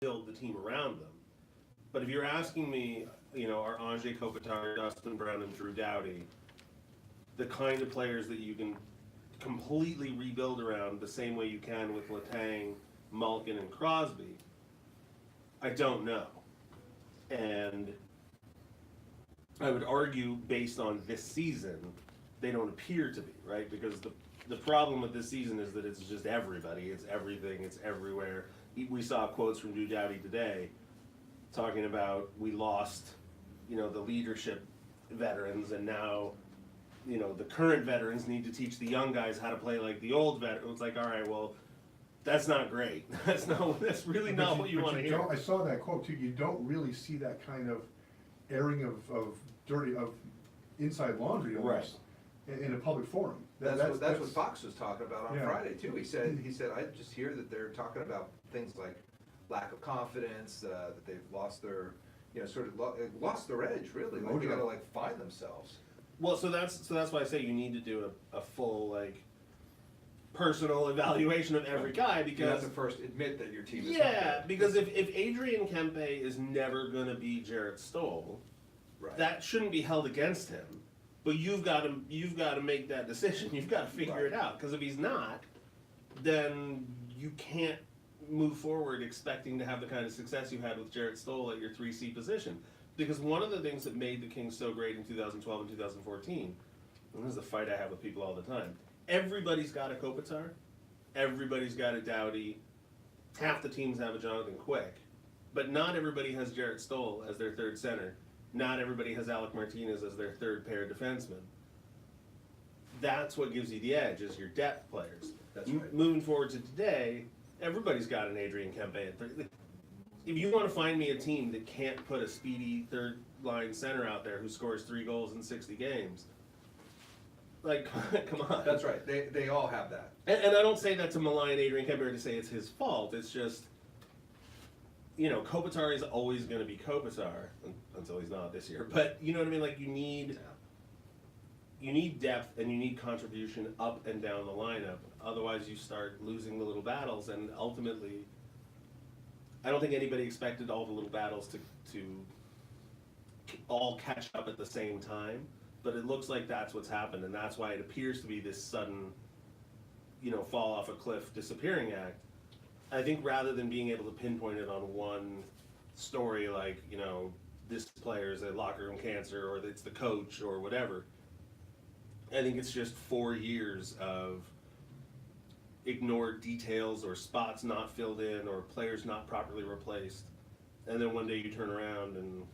build the team around them. But if you're asking me, are Anže Kopitar, Dustin Brown, and Drew Doughty the kind of players that you can completely rebuild around the same way you can with Letang, Malkin, and Crosby? I don't know. And I would argue, based on this season, they don't appear to be, right? Because the problem with this season is that it's just everybody, it's everything, it's everywhere. We saw quotes from Drew Doughty today talking about we lost, the leadership veterans, and now, the current veterans need to teach the young guys how to play like the old veterans. It's like, all right, well, that's not great. That's really not what you want to hear. I saw that quote too. You don't really see that kind of airing of inside laundry almost in a public forum. That's what Fox was talking about on Friday too. He said I just hear that they're talking about things like lack of confidence, that they've lost their lost their edge really. Like they gotta find themselves. Well, so that's why I say you need to do a full personal evaluation of every guy, because you have to first admit that your team is because if Adrian Kempe is never going to be Jarrett Stoll, that shouldn't be held against him. But you've got to make that decision. You've got to figure it out, because if he's not, then you can't move forward expecting to have the kind of success you had with Jarrett Stoll at your 3C position. Because one of the things that made the Kings so great in 2012 and 2014, and this is a fight I have with people all the time, everybody's got a Kopitar, everybody's got a Doughty, half the teams have a Jonathan Quick, but not everybody has Jarrett Stoll as their third center. Not everybody has Alec Martinez as their third pair defenseman. That's what gives you the edge, is your depth players. That's right. Moving forward to today, everybody's got an Adrian Kempe at third. If you want to find me a team that can't put a speedy third line center out there who scores 3 goals in 60 games, come on. That's right. They all have that. And I don't say that to malign Adrian Kempe or to say it's his fault. It's just, Kopitar is always going to be Kopitar until he's not this year. But you know what I mean? You need depth and you need contribution up and down the lineup. Otherwise, you start losing the little battles, and ultimately, I don't think anybody expected all the little battles to all catch up at the same time. But it looks like that's what's happened, and that's why it appears to be this sudden, fall off a cliff, disappearing act. I think rather than being able to pinpoint it on one story, like, this player is a locker room cancer, or it's the coach, or whatever, I think it's just 4 years of ignored details, or spots not filled in, or players not properly replaced, and then one day you turn around and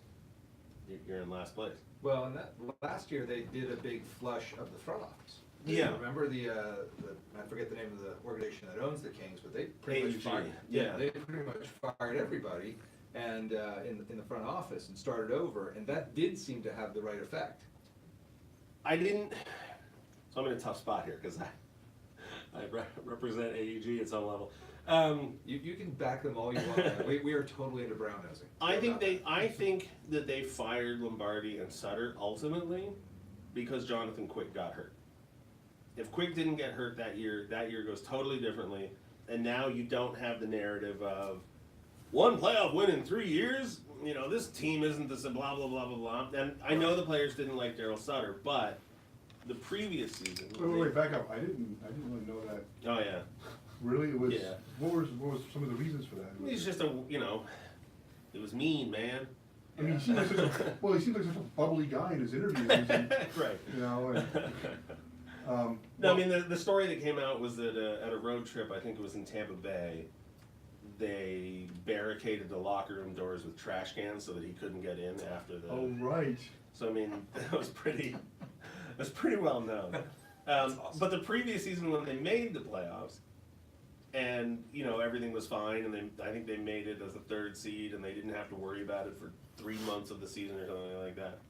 you're in last place. Well, and that last year they did a big flush of the front office. Yeah. Remember the I forget the name of the organization that owns the Kings, but they pretty much AG, fired. yeah. They pretty much fired everybody, and in the front office, and started over, and that did seem to have the right effect. So I'm in a tough spot here because I represent AEG at some level. You can back them all you want. We are totally into brown nosing. I think that they fired Lombardi and Sutter ultimately because Jonathan Quick got hurt. If Quick didn't get hurt that year goes totally differently, and now you don't have the narrative of one playoff win in 3 years. This team isn't this blah blah blah blah blah. And I know the players didn't like Daryl Sutter, but the previous season. Wait, back up. I didn't really know that. Oh yeah. Really? It was. Yeah. What was some of the reasons for that? He's just it was mean, man. I mean, he seems like such a bubbly guy in his interviews. And, Right. No, I mean the story that came out was that at a road trip, I think it was in Tampa Bay, they barricaded the locker room doors with trash cans so that he couldn't get in after the. Oh right. So I mean, that was pretty well known. Awesome. But the previous season, when they made the playoffs, and everything was fine, and I think they made it as the 3rd seed, and they didn't have to worry about it for 3 months of the season or something like that.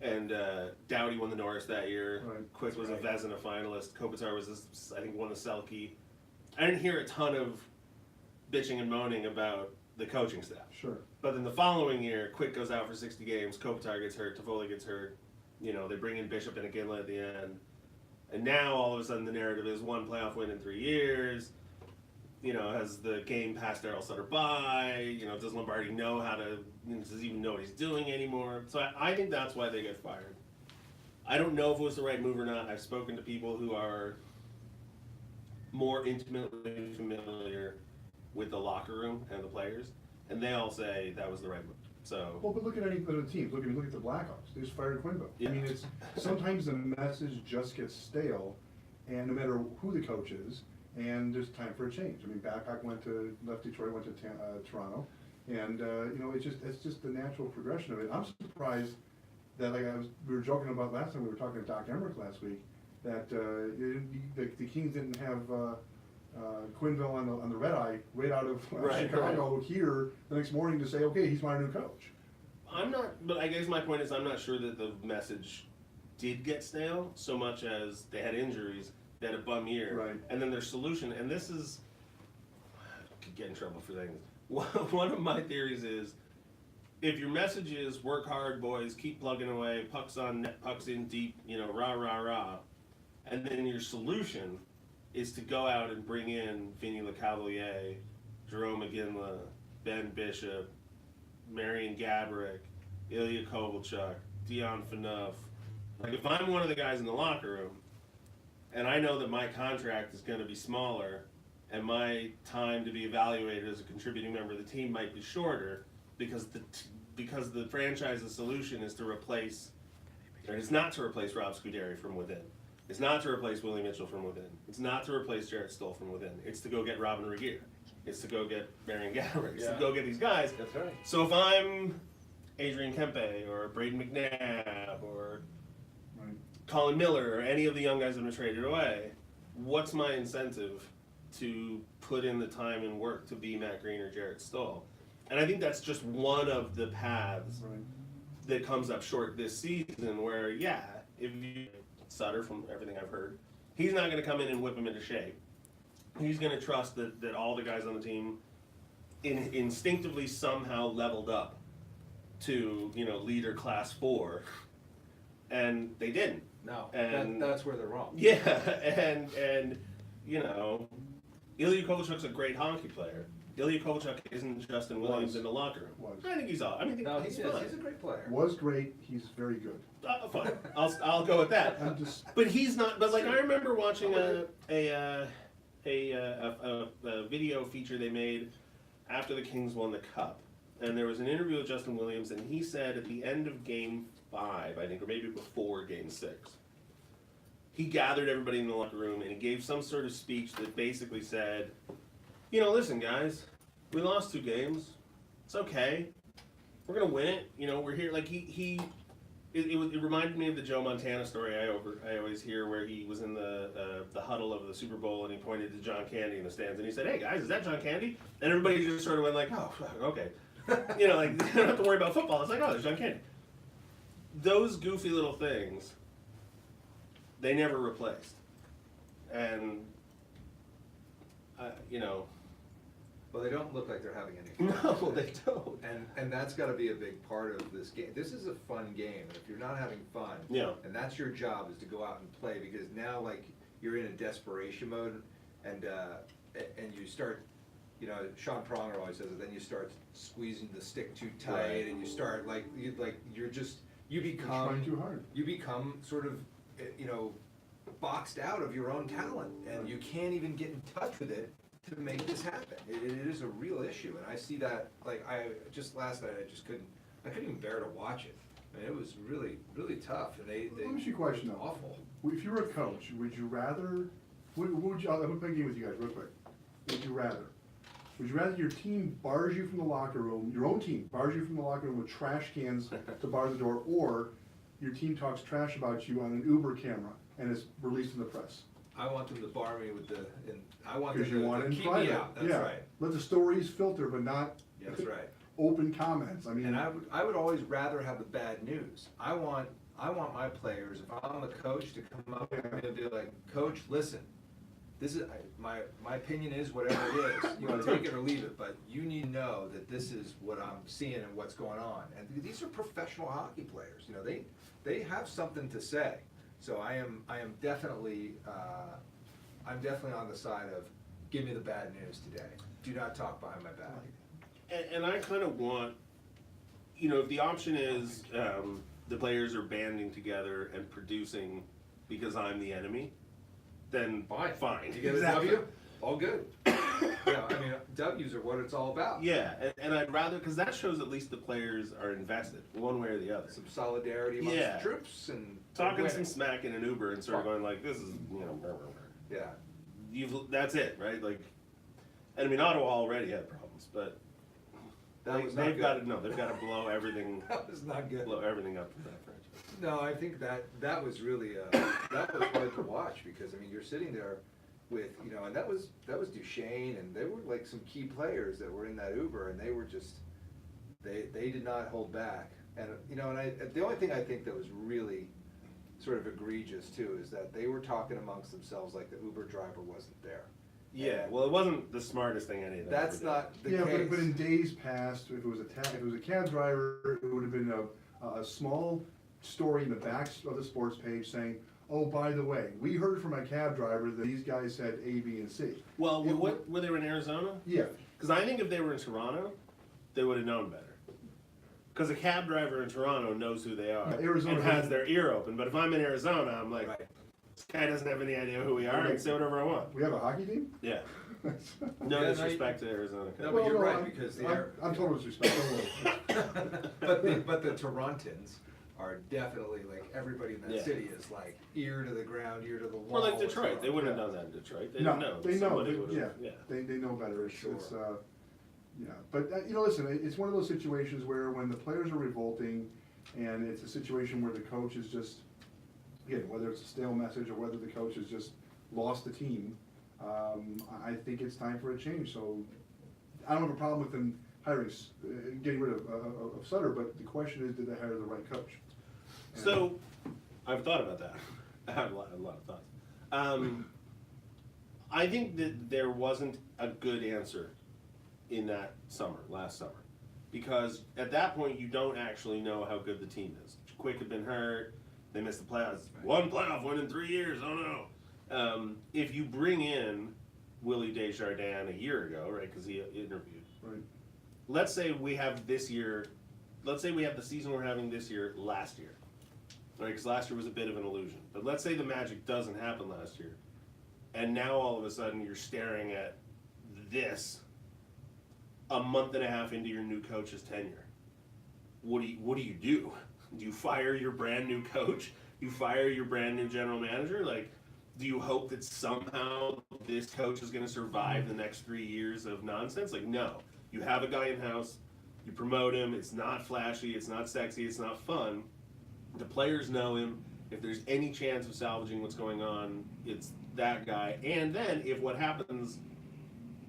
And Doughty won the Norris that year. Right. Quick was a Vezina finalist. Kopitar was, I think, won the Selke. I didn't hear a ton of bitching and moaning about the coaching staff. Sure. But then the following year, Quick goes out for 60 games. Kopitar gets hurt. Toffoli gets hurt. They bring in Bishop and Iginla at the end. And now all of a sudden the narrative is one playoff win in 3 years. has the game passed Darryl Sutter by? Does Lombardi know how to, does he even know what he's doing anymore? So I think that's why they get fired. I don't know if it was the right move or not. I've spoken to people who are more intimately familiar with the locker room and the players, and they all say that was the right move. So. Well, but look at any other teams. Look at the Blackhawks. They just fired Quinville. Yeah. I mean, it's sometimes the message just gets stale, and no matter who the coach is, and there's time for a change. I mean, Babcock left Detroit, went to Toronto, and it's just the natural progression of it. I'm surprised that we were joking about last time we were talking to Doc Emmerich last week that the Kings didn't have Quinville on the red eye right out of Chicago here the next morning to say, okay, he's my new coach. But I guess my point is I'm not sure that the message did get stale so much as they had injuries, they had a bum year, Right. And then their solution, and this is, I could get in trouble for things. One of my theories is, if your message is work hard, boys, keep plugging away, pucks on net, pucks in deep, rah, rah, rah, and then your solution is to go out and bring in Vinny LeCavalier, Jerome McGinley, Ben Bishop, Marian Gaborik, Ilya Kovalchuk, Dion Phaneuf. Like, if I'm one of the guys in the locker room, and I know that my contract is going to be smaller, and my time to be evaluated as a contributing member of the team might be shorter, because the franchise's solution is to replace, or it's not to replace Rob Scuderi from within. It's not to replace Willie Mitchell from within. It's not to replace Jarrett Stoll from within. It's to go get Robin Regeer. It's to go get Marion Gaborik. It's to go get these guys. That's right. So if I'm Adrian Kempe or Braden McNabb or Right. Colin Miller or any of the young guys that have been traded away, what's my incentive to put in the time and work to be Matt Green or Jarrett Stoll? And I think that's just one of the paths Right. that comes up short this season where, if you Sutter, from everything I've heard, he's not going to come in and whip him into shape. He's going to trust that all the guys on the team instinctively somehow leveled up to, leader class 4, and they didn't. No, And that's where they're wrong. Yeah, and Ilya Kovalchuk's a great hockey player. Ilya Kovalchuk isn't Justin Williams in the locker room. Was. I think he's all. I mean, No, he's he's fine. a great player. Was great. He's very good. Fine. I'll go with that. I'm just. But he's not. But like I remember watching a video feature they made after the Kings won the Cup, and there was an interview with Justin Williams, and he said at the end of Game 5, I think, or maybe before Game 6, he gathered everybody in the locker room and he gave some sort of speech that basically said, listen, guys, we lost 2 games. It's okay. We're gonna win it. We're here. Like it reminded me of the Joe Montana story I always hear, where he was in the huddle of the Super Bowl and he pointed to John Candy in the stands and he said, "Hey guys, is that John Candy?" And everybody just sort of went like, "Oh, okay." Like they don't have to worry about football. It's like, "Oh, there's John Candy." Those goofy little things, they never replaced, and Well, they don't look like they're having any fun. No, they don't. And that's got to be a big part of this game. This is a fun game, and if you're not having fun, Yeah. and that's your job, is to go out and play, because now like you're in a desperation mode, and you start, Sean Pronger always says it. Then you start squeezing the stick too tight, Right. and you start you become Trying too hard. You become sort of boxed out of your own talent, and you can't even get in touch with it to make this happen. It is a real issue, and I see that. Like last night, I couldn't even bear to watch it. I mean, it was really, really tough, and they Let me ask you a question though. awful. If you were a coach, would you rather? What would you? I'm gonna play a game with you guys real quick. Would you rather? Would you rather your team bars you from the locker room, your own team bars you from the locker room with trash cans to bar the door, or your team talks trash about you on an Uber camera and it's released in the press? I want them to bar me I want them Because you want to it in keep me private. out. That's Yeah. right. Let the stories filter, but not That's right. open comments. I mean, And I would always rather have the bad news. I want my players, if I'm the coach, to come up and be like, "Coach, listen, this is my opinion is whatever it is. Take it or leave it, but you need to know that this is what I'm seeing and what's going on." And these are professional hockey players. They have something to say. So I am definitely on the side of give me the bad news today. Do not talk behind my back. And I kind of want, if the option is the players are banding together and producing because I'm the enemy, then fine. You get Exactly. a W, all good. I mean, W's are what it's all about. Yeah, and I'd rather, because that shows at least the players are invested, one way or the other. Some solidarity amongst Yeah. the troops and Talking some winning. smack in an Uber and sort of going like, this is, Yeah. that's it, right? Like, and I mean, Ottawa already had problems, but That was not they've good. got to, no, they've got to blow everything, That was not good. blow everything up with that franchise. No, I think that was really that was hard to watch because I mean you're sitting there with and that was Duchesne and they were like some key players that were in that Uber and they were just they did not hold back and and the only thing I think that was really sort of egregious too is that they were talking amongst themselves like the Uber driver wasn't there. Yeah, And well, it wasn't the smartest thing any of them that's ever did. not the Yeah, case. but in days past, if it was a cab driver, it would have been a small story in the back of the sports page saying, oh, by the way, we heard from a cab driver that these guys said A, B, and C. Well, what, were they in Arizona? Yeah, Because I think if they were in Toronto, they would have known better. Because a cab driver in Toronto knows who they are Yeah, Arizona and has has- their ear open. But if I'm in Arizona, I'm like, Right. this guy doesn't have any idea who we are. I can say whatever I want. we have a hocky team? Yeah. No Yeah, no, disrespect to Arizona. No, Cubs. but you're right, I'm- because the I'm- air- I'm total disrespect, don't worry. but the Torontans are definitely like everybody in that Yeah. city is like ear to the ground, ear to the Or wall. like what's Detroit. going They on. wouldn't have Yeah. done that in Detroit. They No, didn't know. they know, Somebody they- would've- yeah, they know better. It's, Sure. yeah, but, listen, it's one of those situations where when the players are revolting, and it's a situation where the coach is just, again, whether it's a stale message or whether the coach has just lost the team, I think it's time for a change, so I don't have a problem with them hiring, getting rid of Sutter, but the question is, did they hire the right coach? And- So, I've thought about that. I have a lot of thoughts. I think that there wasn't a good answer in that last summer. Because at that point, you don't actually know how good the team is. Quick had been hurt, they missed the playoffs. One playoff win in 3 years, oh no. If you bring in Willie Desjardins a year ago, right, because he interviewed. Right. Let's say we have this year, let's say we have the season we're having this year last year. Right, because last year was a bit of an illusion. But let's say the magic doesn't happen last year. And now all of a sudden you're staring at this a month and a half into your new coach's tenure. What do you do? Do you fire your brand new coach? You fire your brand new general manager? Like, do you hope that somehow this coach is going to survive the next 3 years of nonsense? Like, no. You have a guy in house, you promote him, it's not flashy, it's not sexy, it's not fun. The players know him. If there's any chance of salvaging what's going on, it's that guy. And then if what happens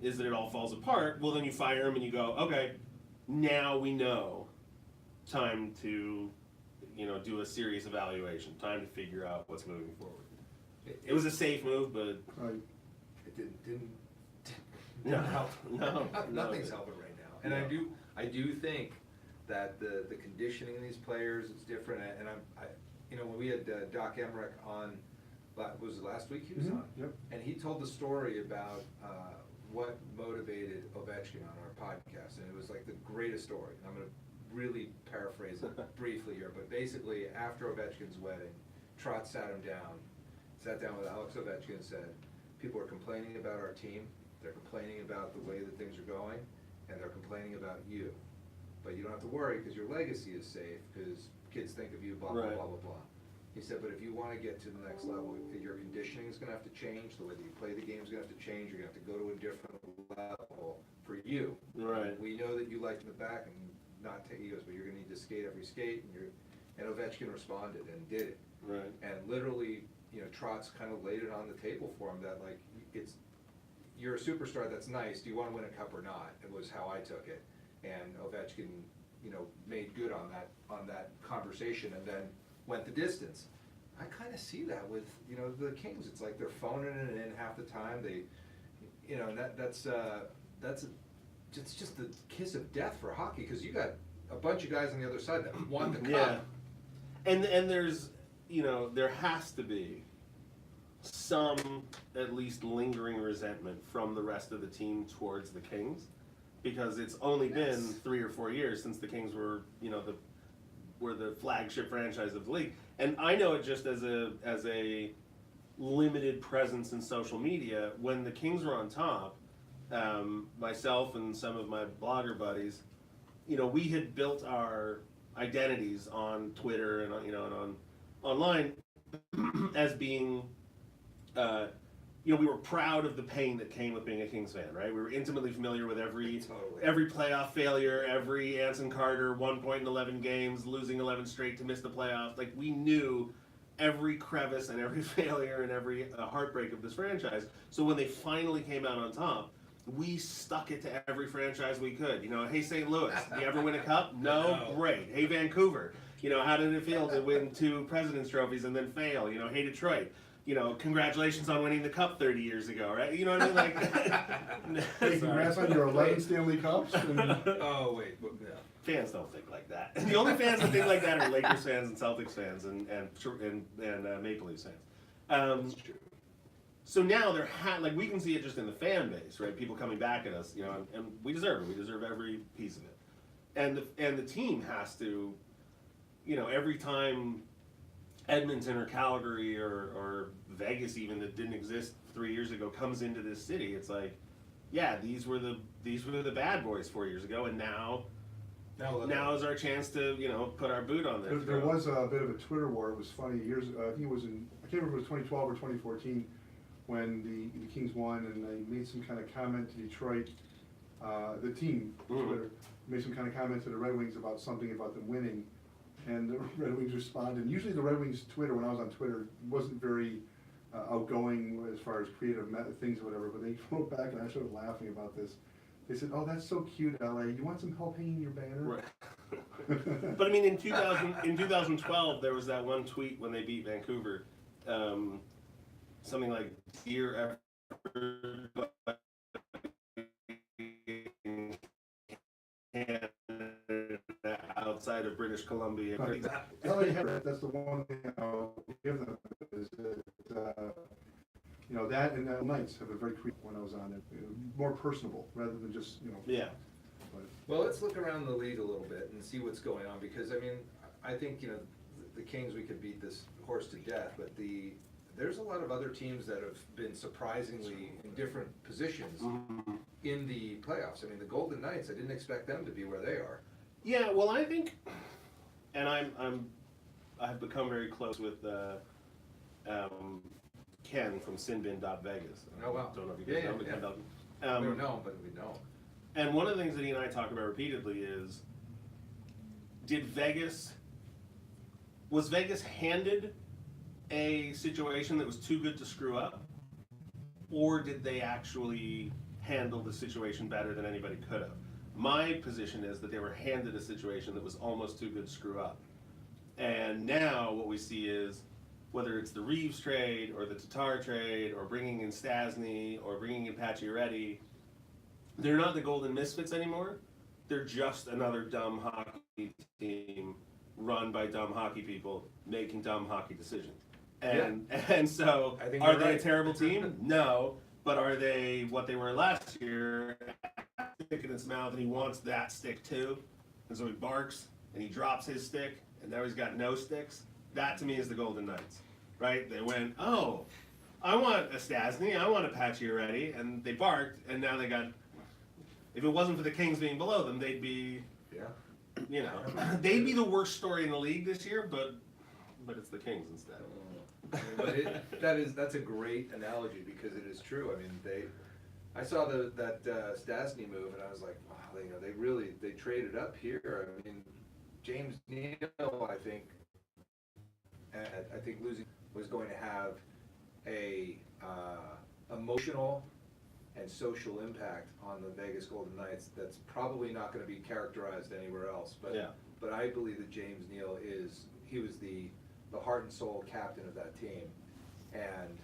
is that it all falls apart, well, then you fire him and you go, okay, now we know. Time to, do a serious evaluation. Time to figure out what's moving forward. It was a safe move, but Right. It didn't No, help. no, Nothing's no. helping right now. And No. I do think that the conditioning of these players is different. And when we had Doc Emmerich on, was it last week he was Mhm, on? yep. And he told the story about what motivated Ovechkin on our podcast, and it was like the greatest story. I'm gonna really paraphrase it briefly here, but basically after Ovechkin's wedding, Trotz sat down with Alex Ovechkin and said, people are complaining about our team, they're complaining about the way that things are going, and they're complaining about you. But you don't have to worry, because your legacy is safe, because kids think of you, blah, blah, Right. blah, blah, blah. He said, but if you wanna get to the next level, your conditioning is gonna have to change, the way that you play the game is gonna have to change, you're gonna have to go to a different level for you. Right. We know that you liked in the back and not take, he goes, but you're gonna need to skate every skate, and Ovechkin responded and did it. Right. And literally, Trotz kind of laid it on the table for him that like, you're a superstar, that's nice, do you wanna win a cup or not? It was how I took it. And Ovechkin, made good on that conversation and then went the distance. I kinda see that with, the Kings, it's like they're phoning it in half the time, and that's it's just the kiss of death for hockey, cause you got a bunch of guys on the other side that want the cup. Yeah. And there's, there has to be some at least lingering resentment from the rest of the team towards the Kings, because it's only been 3 or 4 years since the Kings were, were the flagship franchise of the league. And I know it just as a limited presence in social media. When the Kings were on top, myself and some of my blogger buddies, we had built our identities on Twitter and and on online as being, we were proud of the pain that came with being a Kings fan, right? We were intimately familiar with every playoff failure, every Anson Carter 1 point in 11 games, losing 11 straight to miss the playoffs. Like, we knew every crevice and every failure and every heartbreak of this franchise. So when they finally came out on top, we stuck it to every franchise we could. Hey, St. Louis, do you ever win a cup? No? Great. Hey, Vancouver, how did it feel to win 2 President's Trophies and then fail? Hey, Detroit, congratulations on winning the cup 30 years ago, right? You know what I mean? Like, Hey, congrats on your 11 Stanley Cups. Oh, wait, yeah. Fans don't think like that. The only fans that think like that are Lakers fans and Celtics fans and Maple Leafs fans. That's true. So now we can see it just in the fan base, right? People coming back at us, and we deserve it. We deserve every piece of it. And the team has to, every time Edmonton or Calgary or Vegas even, that didn't exist 3 years ago, comes into this city, it's like, yeah, these were the bad boys 4 years ago, and now is our chance to put our boot on them. There was a bit of a Twitter war. It was funny. I think it was I can't remember if it was 2012 or 2014 when the Kings won, and they made some kind of comment to Detroit. The team Twitter made some kind of comment to the Red Wings about something about them winning, and the Red Wings responded. And usually the Red Wings Twitter, when I was on Twitter, wasn't very outgoing as far as creative things or whatever. But they wrote back, and I started laughing about this. They said, "Oh, that's so cute, LA. You want some help hanging your banner?" Right. But I mean, in 2012, there was that one tweet when they beat Vancouver, something like, "Dear everybody in Canada outside of British Columbia." LA that's the one thing I'll give them is that. That and Knights have a very creepy when I was on it, more personable rather than just, Yeah. But. Well, let's look around the league a little bit and see what's going on, because I think the Kings, we could beat this horse to death, but there's a lot of other teams that have been surprisingly in different positions in the playoffs. The Golden Knights, I didn't expect them to be where they are. Yeah, well, I think, and I've become very close with Ken from Sinbin.Vegas. Oh, wow. Don't know if you guys know, but Ken Belton. We don't know, but we know. And one of the things that he and I talk about repeatedly is, was Vegas handed a situation that was too good to screw up? Or did they actually handle the situation better than anybody could have? My position is that they were handed a situation that was almost too good to screw up. And now what we see is, whether it's the Reeves trade or the Tatar trade or bringing in Stasny or bringing in Pacioretty, they're not the Golden Misfits anymore. They're just another dumb hockey team run by dumb hockey people making dumb hockey decisions. And so, are they a terrible team? No. But are they what they were last year? Stick in his mouth, and he wants that stick too. And so he barks and he drops his stick, and now he's got no sticks. That to me is the Golden Knights, right? They went, oh, I want a Stasny, I want a Pacioretty, and they barked, and now they got. If it wasn't for the Kings being below them, they'd be, they'd be the worst story in the league this year. But it's the Kings instead. But that's a great analogy, because it is true. I saw that Stasny move, and I was like, wow, they traded up here. James Neal, I think losing was going to have a emotional and social impact on the Vegas Golden Knights that's probably not going to be characterized anywhere else. But I believe that James Neal was the heart and soul captain of that team, and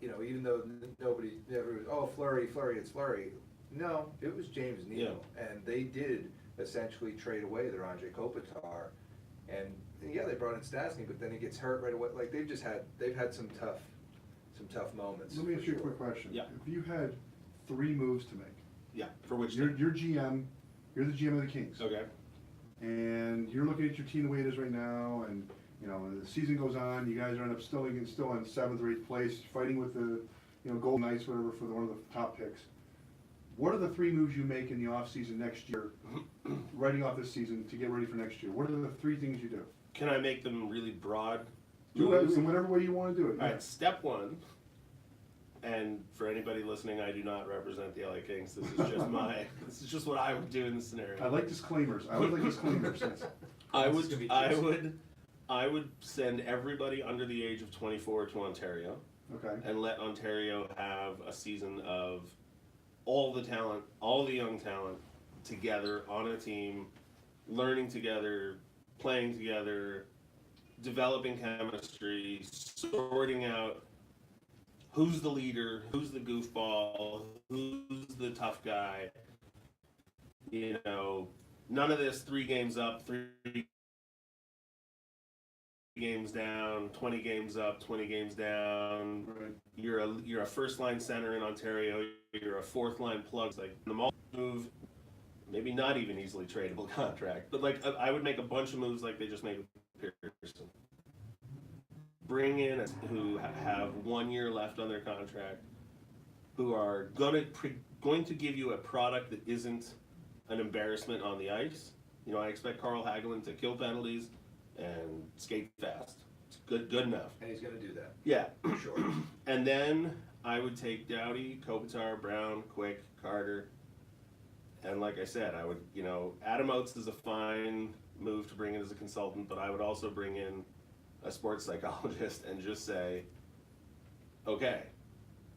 even though everyone was, Fleury, it's Fleury. No, it was James Neal, and they did essentially trade away their Andre Kopitar, and they brought in Stasny, but then he gets hurt right away. Like they've had some tough moments. Let me for ask you a sure. quick question. Yeah. If you had 3 moves to make, Yeah, for which you're team? GM, you're the GM of the Kings. Okay. And you're looking at your team the way it is right now, and, you know, the season goes on, you guys end up still in 7th or 8th place, fighting with the, you know, Golden Knights, whatever, for one of the top picks. What are the 3 moves you make in the offseason next year, writing off this season to get ready for next year? What are the 3 things you do? Can I make them really broad? Do it moves? in whatever way you wanna do it. All yeah. right, step 1, and for anybody listening, I do not represent the LA Kings. This is just this is just what I would do in this scenario. I like disclaimers, I always like disclaimers. Yes. I This is gonna would, be I juicy. would, I would send everybody under the age of 24 to Ontario Okay, and let Ontario have a season of all the talent, all the young talent together on a team, learning together, playing together, developing chemistry, sorting out who's the leader, who's the goofball, who's the tough guy. You know, none of this 3 games up, 3 games down, 20 games up, 20 games down. right. You're a first line center in Ontario. You're a 4th line plug. It's like the move, maybe not even easily tradable contract, but like I would make a bunch of moves like they just made with Pearson. Bring in who have 1 year left on their contract, who are going to give you a product that isn't an embarrassment on the ice. You know, I expect Carl Hagelin to kill penalties and skate fast. It's good enough. And he's gonna do that, Yeah. for sure. And then I would take Doughty, Kopitar, Brown, Quick, Carter, and like I said, I would, you know, Adam Oates is a fine move to bring in as a consultant, but I would also bring in a sports psychologist and just say, okay.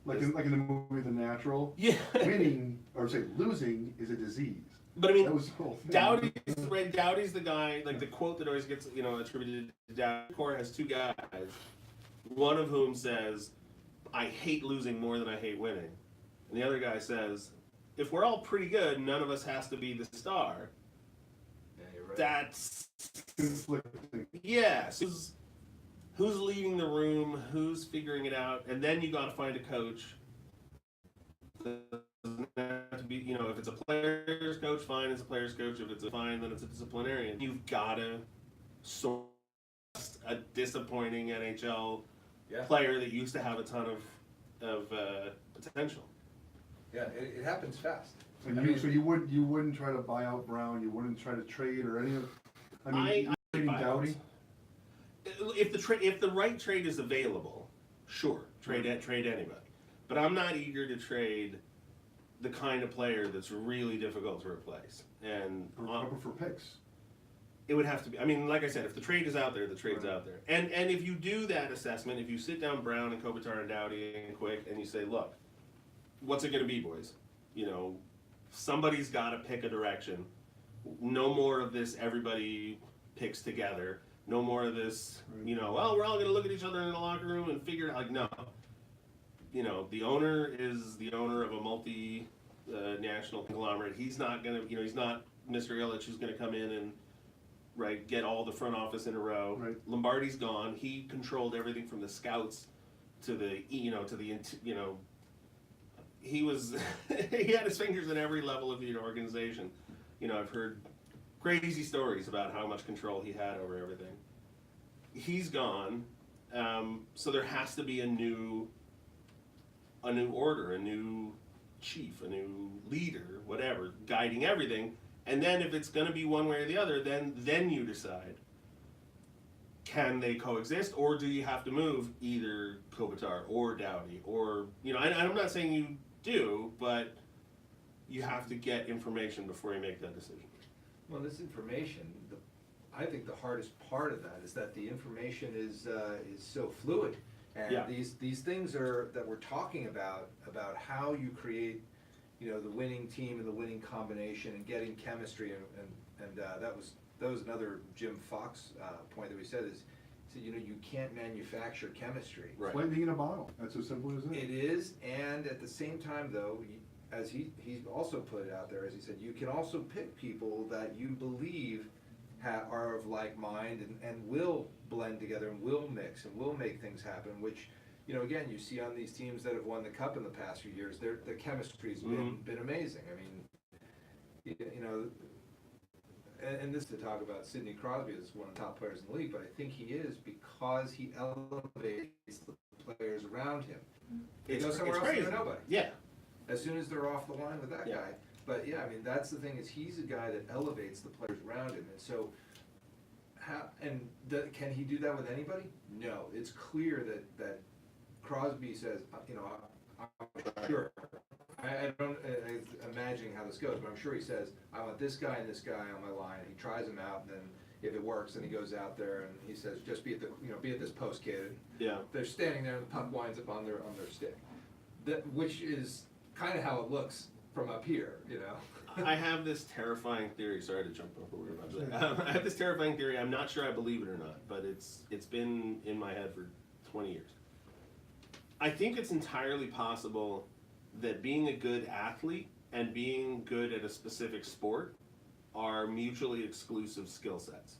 Like in the movie The Natural, Yeah. winning, or say losing is a disease. But I mean, That was the whole thing. Doughty's the guy, like the quote that always gets, you know, attributed to Doughty. Core has 2 guys, one of whom says, I hate losing more than I hate winning. And the other guy says, if we're all pretty good, none of us has to be the star. Yeah, you're right. That's, Conflicting. yes. Who's leading the room? Who's figuring it out? And then you got to find a coach. Doesn't have to be, you know, if it's a player's coach, fine, it's a player's coach. If it's a fine, then it's a disciplinarian. You've got to source a disappointing NHL Yeah, player that used to have a ton of potential. yeah, it happens fast. And I you, mean- so you wouldn't try to buy out Brown, you wouldn't try to trade or any of, I mean, I trading buy Doughty? If the right trade is available, sure, trade anybody. But I'm not eager to trade the kind of player that's really difficult to replace. And Or for picks? it would have to be. I mean, like I said, if the trade is out there, the trade's Right. out there. And if you do that assessment, if you sit down Brown and Kopitar and Doughty and Quick, and you say, look, what's it going to be, boys? You know, somebody's got to pick a direction. No more of this. Everybody picks together. No more of this. Right. You know, well, we're all going to look at each other in the locker room and figure it out. Like, no. You know, the owner is the owner of a multi-national conglomerate. He's not going to. You know, he's not Mr. Illich who's going to come in and get all the front office in a row. Right. Lombardi's gone. He controlled everything from the scouts to the he was he had his fingers in every level of the organization. You know, I've heard crazy stories about how much control he had over everything. He's gone, so there has to be a new order, a new chief, a new leader, whatever, guiding everything. And then if it's going to be one way or the other, then you decide, can they coexist, or do you have to move either Kopitar or Doughty, or, you know, I'm not saying you do, but you have to get information before you make that decision. Well, this information, I think the hardest part of that is that the information is so fluid. And Yeah. these things that we're talking about how you create, you know, the winning team and the winning combination and getting chemistry, and that was another Jim Fox point that we said is, you know, you can't manufacture chemistry. Right. Lightning in a bottle, that's as simple as it It is. is, and at the same time though, as he also put it out there, as he said, you can also pick people that you believe are of like mind and will blend together and will mix and will make things happen, which, you know, again, you see on these teams that have won the cup in the past few years, the chemistry's been amazing. I mean, you know, and this to talk about Sidney Crosby as one of the top players in the league, but I think he is because he elevates the players around him. He goes somewhere else and they're nobody. Yeah. As soon as they're off the line with that Yeah. guy. But yeah, I mean, that's the thing, is he's a guy that elevates the players around him. And so, can he do that with anybody? No. It's clear that Crosby says, you know, I'm sure. I don't imagine how this goes, but I'm sure he says, I want this guy and this guy on my line. He tries them out, and then if it works, then he goes out there and he says, just be at this post, kid. Yeah. They're standing there, and the puck winds up on their stick. Which is kind of how it looks from up here, you know. I have this terrifying theory. Sorry to jump over what we were about to say. I have this terrifying theory. I'm not sure I believe it or not, but it's been in my head for 20 years. I think it's entirely possible that being a good athlete and being good at a specific sport are mutually exclusive skill sets.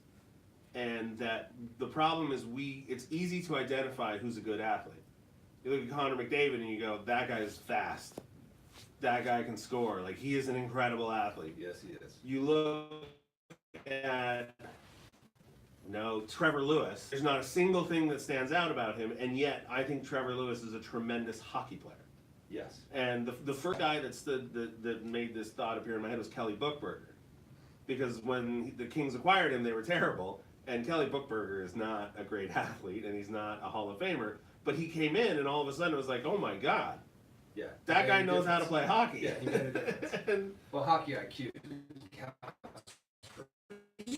And that the problem is it's easy to identify who's a good athlete. You look at Connor McDavid and you go, that guy's fast. That guy can score. Like, he is an incredible athlete. Yes, he is. You look at, Trevor Lewis. There's not a single thing that stands out about him, and yet I think Trevor Lewis is a tremendous hockey player. Yes. And the first guy that made this thought appear in my head was Kelly Buchberger. Because when the Kings acquired him, they were terrible, and Kelly Buchberger is not a great athlete, and he's not a Hall of Famer, but he came in, and all of a sudden it was like, oh my God. Yeah. That guy knows how to play hockey. Yeah, he made a difference. Well, hockey IQ counts for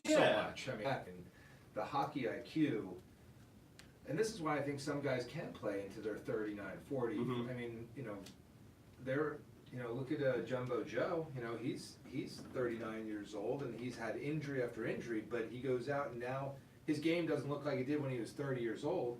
so much. I mean, the hockey IQ, and this is why I think some guys can play into their 39, 40. Mm-hmm. I mean, look at Jumbo Joe. You know, he's 39 years old, and he's had injury after injury, but he goes out and now his game doesn't look like it did when he was 30 years old.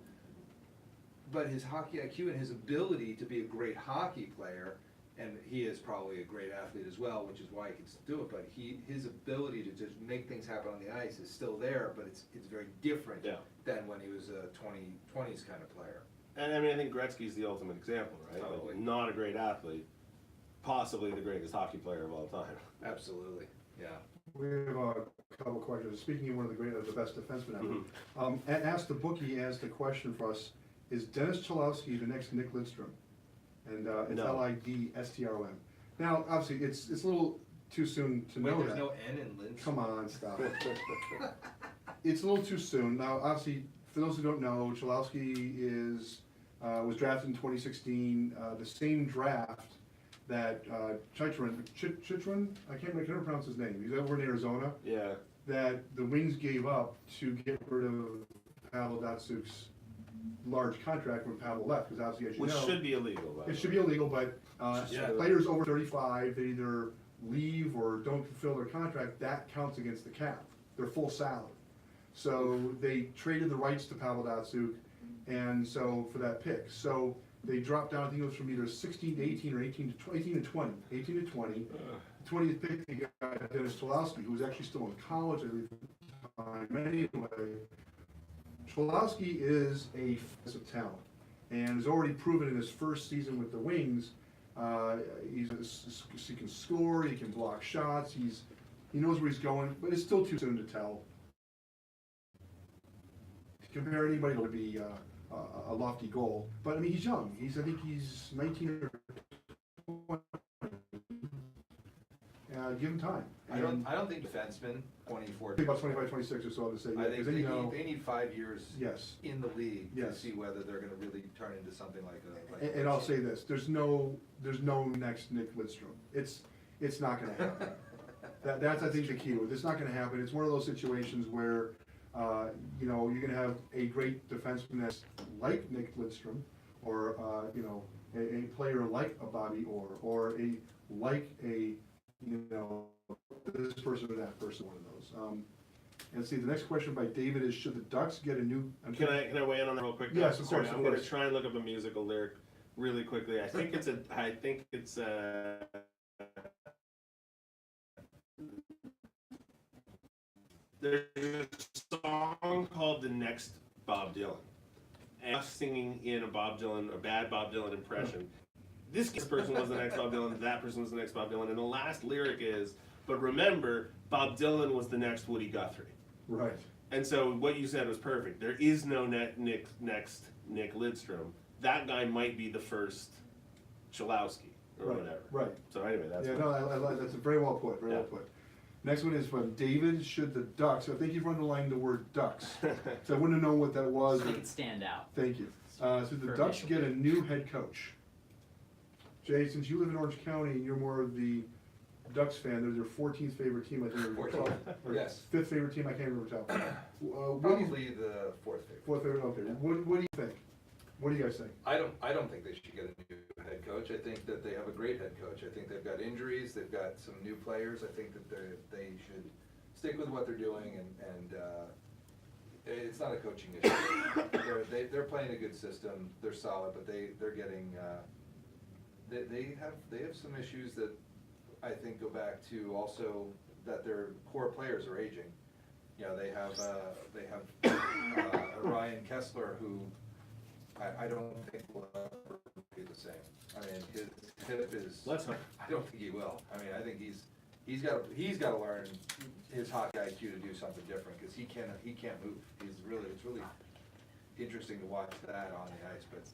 But his hockey IQ and his ability to be a great hockey player, and he is probably a great athlete as well, which is why he can still do it, but his ability to just make things happen on the ice is still there, but it's very different than when he was a 20s kind of player. And I mean, I think Gretzky's the ultimate example, right? Totally. Like, not a great athlete, possibly the greatest hockey player of all time. Absolutely, yeah. We have a couple of questions. Speaking of one of the best defensemen ever, and Ask the Bookie asked the question for us, is Dennis Cholowski the next Nick Lidstrom? And it's No. Lidstrom. Now, obviously, it's a little too soon to know Wait, that. there's no N in Lynch? Come on, stop it. It's a little too soon. Now, obviously, for those who don't know, Cholowski was drafted in 2016, the same draft that Chychrun, I can't never pronounce his name. He's over in Arizona. Yeah. That the Wings gave up to get rid of Pavel Datsuk's large contract when Pavel left, because obviously, as you Which know, should be illegal, by the it should way. be illegal, but Yeah. players over 35, they either leave or don't fulfill their contract, that counts against the cap, their full salary. So they traded the rights to Pavel Datsuk, and so for that pick. So they dropped down, I think it was from either 16 to 18 or 18 to 20. 18 to 20. 20th pick, they got Dennis Cholowski, who was actually still in college at the time anyway. Cholowski is a defensive talent, and has already proven in his first season with the Wings, he can score, he can block shots, he knows where he's going, but it's still too soon to tell. To compare anybody would be a lofty goal, but I mean, he's young. I think he's 19 or 20. Give him time. I don't think defensemen, 24. I think about 25, 26 or so to say. I think then, they need 5 years yes. in the league to Yes. see whether they're going to really turn into something like a. And I'll say this: there's no next Nick Lidstrom. It's not going to happen. That's I think the key. It's not going to happen. It's one of those situations where you're going to have a great defenseman that's like Nick Lidstrom, or a player like a Bobby Orr, or this person or that person, one of those. And see, the next question by David is, should the Ducks get a new... Can I weigh in on that real quick? Yes, of course, I'm going to try and look up a musical lyric really quickly. I think it's there's a song called The Next Bob Dylan. and us singing in a bad Bob Dylan impression. This person was the next Bob Dylan, that person was the next Bob Dylan, and the last lyric is, but remember, Bob Dylan was the next Woody Guthrie. Right. And so what you said was perfect. There is no next Nick Lidstrom. That guy might be the first Chalowski or Right, whatever. right. So anyway, that's Yeah, no, I like, that's very well put, very well Yeah. put. Next one is from David, should the Ducks, I think you've underlined the word Ducks, so I wouldn't have known what that was. So make it stand out. Thank you. Should the For Ducks initial get a new head coach? Jay, since you live in Orange County and you're more of the Ducks fan, they're their 14th favorite team, I think. or 14th, 12th, or yes. 5th favorite team, I can't remember tell. What do you, Probably the fourth favorite. 4th favorite, okay. What do you think? What do you guys think? I don't think they should get a new head coach. I think that they have a great head coach. I think they've got injuries, they've got some new players. I think that they should stick with what they're doing, and it's not a coaching issue. They're playing a good system, they're solid, but they're getting, they have some issues that I think go back to also that their core players are aging. You know, they have Ryan Kessler, who I don't think will ever be the same. I mean, his hip is. Let's hope. I don't think he will. I mean, I think he's got to learn his hockey IQ to do something different, because he can't move. It's really interesting to watch that on the ice. But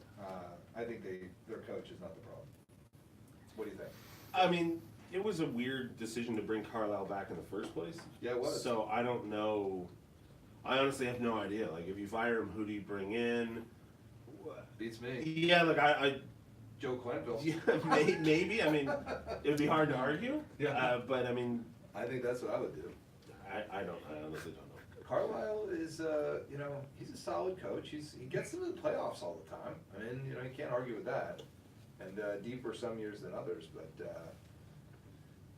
I think their coach is not the problem. What do you think? I mean, it was a weird decision to bring Carlisle back in the first place. Yeah, it was. So I don't know. I honestly have no idea. Like, if you fire him, who do you bring in? Beats me. Yeah, like I Joe Quenneville. yeah, maybe. I mean, it would be hard to argue. Yeah. But I mean, I think that's what I would do. I honestly don't know. Carlisle is, he's a solid coach. He gets them to the playoffs all the time. I mean, you can't argue with that. And deeper some years than others, but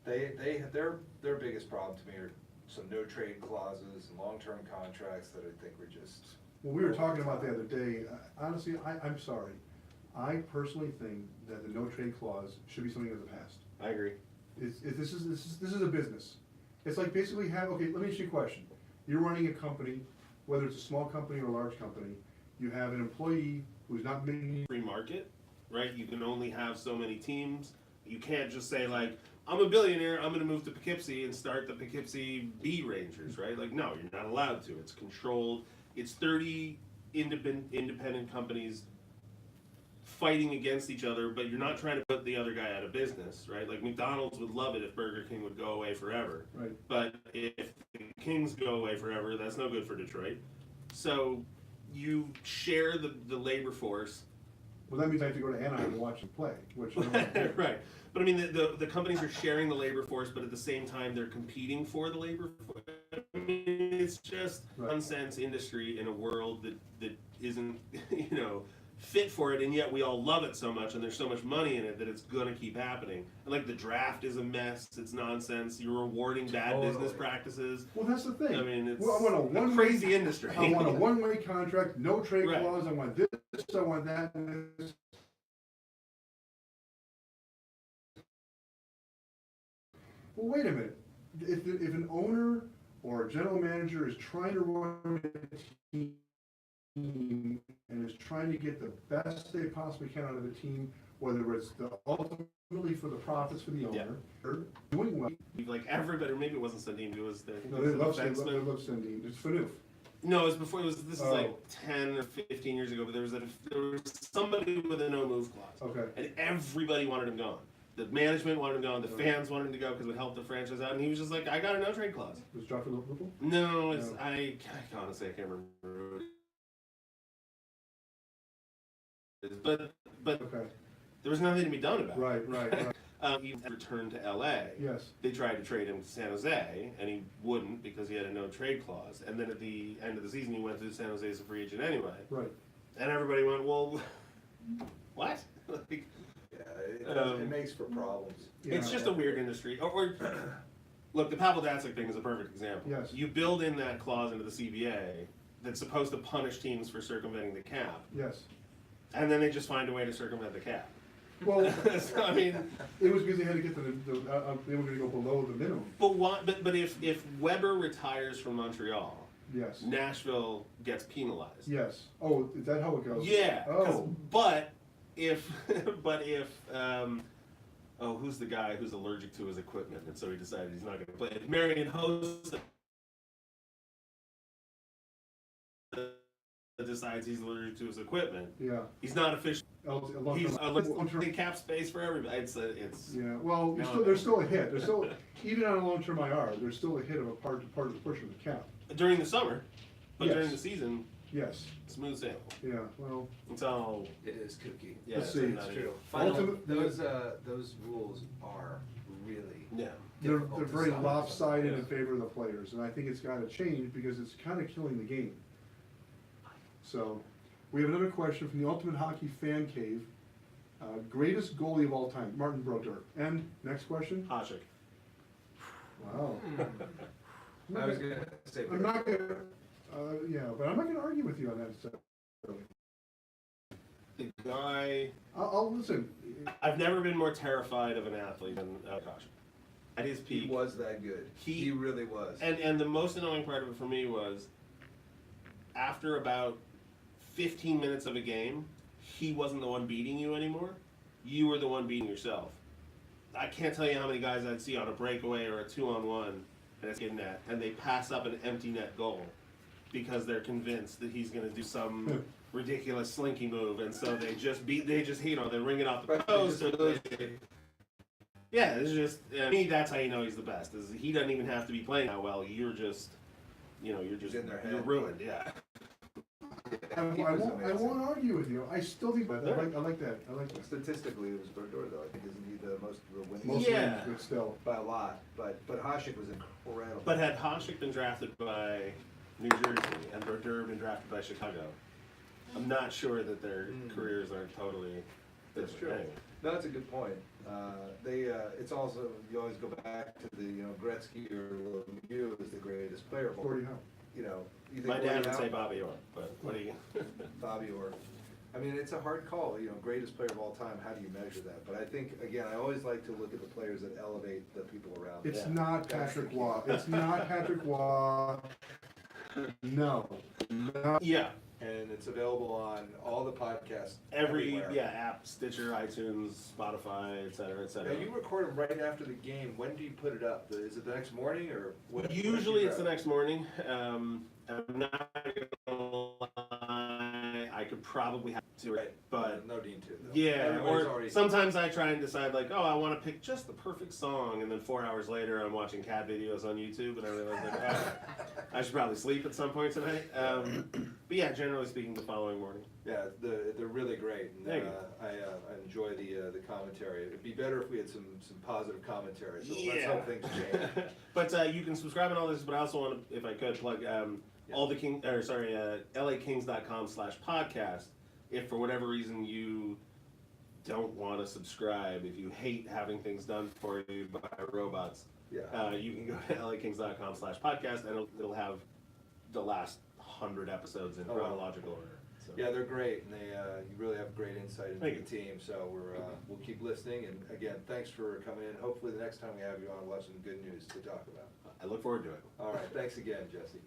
their biggest problem to me are some no trade clauses and long-term contracts that I think were just. Well, we were talking about the other day, honestly, I'm sorry. I personally think that the no trade clause should be something of the past. I agree. This is a business. It's like basically okay, let me ask you a question. You're running a company, whether it's a small company or a large company, you have an employee who's not making. Free market, right? You can only have so many teams. You can't just say, like, I'm a billionaire, I'm gonna move to Poughkeepsie and start the Poughkeepsie Bee Rangers, right? Like, no, you're not allowed to. It's controlled. It's 30 independent companies fighting against each other, but you're not trying to put the other guy out of business, right? Like, McDonald's would love it if Burger King would go away forever. Right. But if the Kings go away forever, that's no good for Detroit. So you share the labor force. Well, that means I have to go to Anaheim and watch them play, which. I don't do. Right. But I mean, the companies are sharing the labor force, but at the same time, they're competing for the labor force. I mean, it's just nonsense industry in a world that isn't, fit for it, and yet we all love it so much, and there's so much money in it that it's gonna keep happening. And like, the draft is a mess, it's nonsense, you're rewarding bad business practices. Well, that's the thing. I mean, it's I want a crazy industry. I want a one-way contract, no trade Right. clause, I want this, I want that. And this. Well, wait a minute. If an owner or a general manager is trying to run a team and is trying to get the best they possibly can out of the team, whether it's ultimately for the profits for the owner, or doing well. Like, everybody, or maybe it wasn't Sundin, it was the No, they love defenseman. Sundin. It's Fanoof. No, it was before. This is like Oh. 10 or 15 years ago. But there was somebody with a no move clause, Okay. and everybody wanted him gone. The management wanted him gone. The fans wanted him to go because it would help the franchise out. And he was just like, I got a no trade clause. Was Joffrey Lupul? No, it's No. I honestly I can't remember. Who it is. But Okay. there was nothing to be done about it. Right. He returned to LA. Yes. They tried to trade him to San Jose, and he wouldn't because he had a no trade clause. And then at the end of the season, he went to San Jose as a free agent anyway. Right. And everybody went, well, what? Like, Yeah, it makes for problems. it's Yeah. just a weird industry. Or look, the Pavel Datsyuk thing is a perfect example. Yes. You build in that clause into the CBA that's supposed to punish teams for circumventing the cap, Yes. and then they just find a way to circumvent the cap. Well, So, I mean, it was because they had to get to they were going to go below the minimum. but why? But if Weber retires from Montreal, Yes. Nashville gets penalized. Yes. Oh, is that how it goes? Yeah. Oh. But if, oh, who's the guy who's allergic to his equipment, and so he decided he's not going to play? If Marion Host decides he's allergic to his equipment, Yeah. he's not official. He's long-term. a cap space for everybody. It's Yeah, well, there's still a hit. There's still, even on a long-term IR, there's still a hit of a part of the portion of the cap. during the summer, but Yes. during the season, Yes. smooth sailing. Yeah. Well. It's all It is kooky. yeah. Let's it's see. not It's a- true. Final, Ultimate- those rules are really Yeah. They're difficult to very solve. lopsided Yeah. in favor of the players, and I think it's gotta change because it's kinda killing the game. So, we have another question from the Ultimate Hockey Fan Cave. Greatest goalie of all time, Martin Brodeur. And, next question? Hasek. Wow. I was gonna say. I'm not gonna, yeah, but I'm not gonna argue with you on that necessarily. The guy. I'll listen. I've never been more terrified of an athlete than Hasek. At his He peak, was that good. He- He really was. and the most annoying part of it for me was after about 15 minutes of a game, he wasn't the one beating you anymore. You were the one beating yourself. I can't tell you how many guys I'd see on a breakaway or a 2-on-1 and it's getting net, and they pass up an empty net goal because they're convinced that he's going to do some ridiculous slinky move, and so they just hate on, they ring it off the post. Yeah, it's just to me. That's how you know he's the best. Is he doesn't even have to be playing that well. You're just, you're just in their you're head. ruined. Yeah. I won't argue with you. I still think that. I like that. I like that. Statistically, it was Brodeur though. I think isn't he the most winning Most Yeah. wins, but still. by a lot? But Hasek was incredible. But had Hasek been drafted by New Jersey and Brodeur been drafted by Chicago, I'm not sure that their careers aren't totally. That's true. Anyway. No, that's a good point. It's also, you always go back to the, Gretzky or Lemieux is the greatest player of all. Gordie Howe. You think My dad Gordie would Howe? say Bobby Orr, but what do you? Bobby Orr. I mean, it's a hard call, greatest player of all time, how do you measure that? But I think, again, I always like to look at the players that elevate the people around them. It's not Patrick Waugh. It's not Patrick Waugh. No. Yeah. And it's available on all the podcasts. Every everywhere. app, Stitcher, iTunes, Spotify, et cetera, et cetera. Now, you record them right after the game. When do you put it up? Is it the next morning or what? Usually it's the next morning. I'm not gonna lie, I could probably have to, Right. but No need to. though. yeah, Everybody's or already- sometimes I try and decide like, oh, I want to pick just the perfect song, and then 4 hours later I'm watching cat videos on YouTube, and I realize like, oh, I should probably sleep at some point tonight. But yeah, generally speaking, the following morning. Yeah, they're really great, and Thank you. I enjoy the commentary. It'd be better if we had some positive commentary. So let's Yeah. hope things change. But you can subscribe and all this, but I also want to, if I could, plug LAKings.com/podcast. If for whatever reason you don't want to subscribe, if you hate having things done for you by robots, Yeah. you can go to LAKings.com/podcast, and it'll have the last 100 episodes in Oh, wow. chronological order. So. Yeah, they're great, and you really have great insight into Thank the team. So we'll keep listening, and again, thanks for coming in. Hopefully, the next time we have you on, we'll have some good news to talk about. I look forward to it. All right, thanks again, Jesse.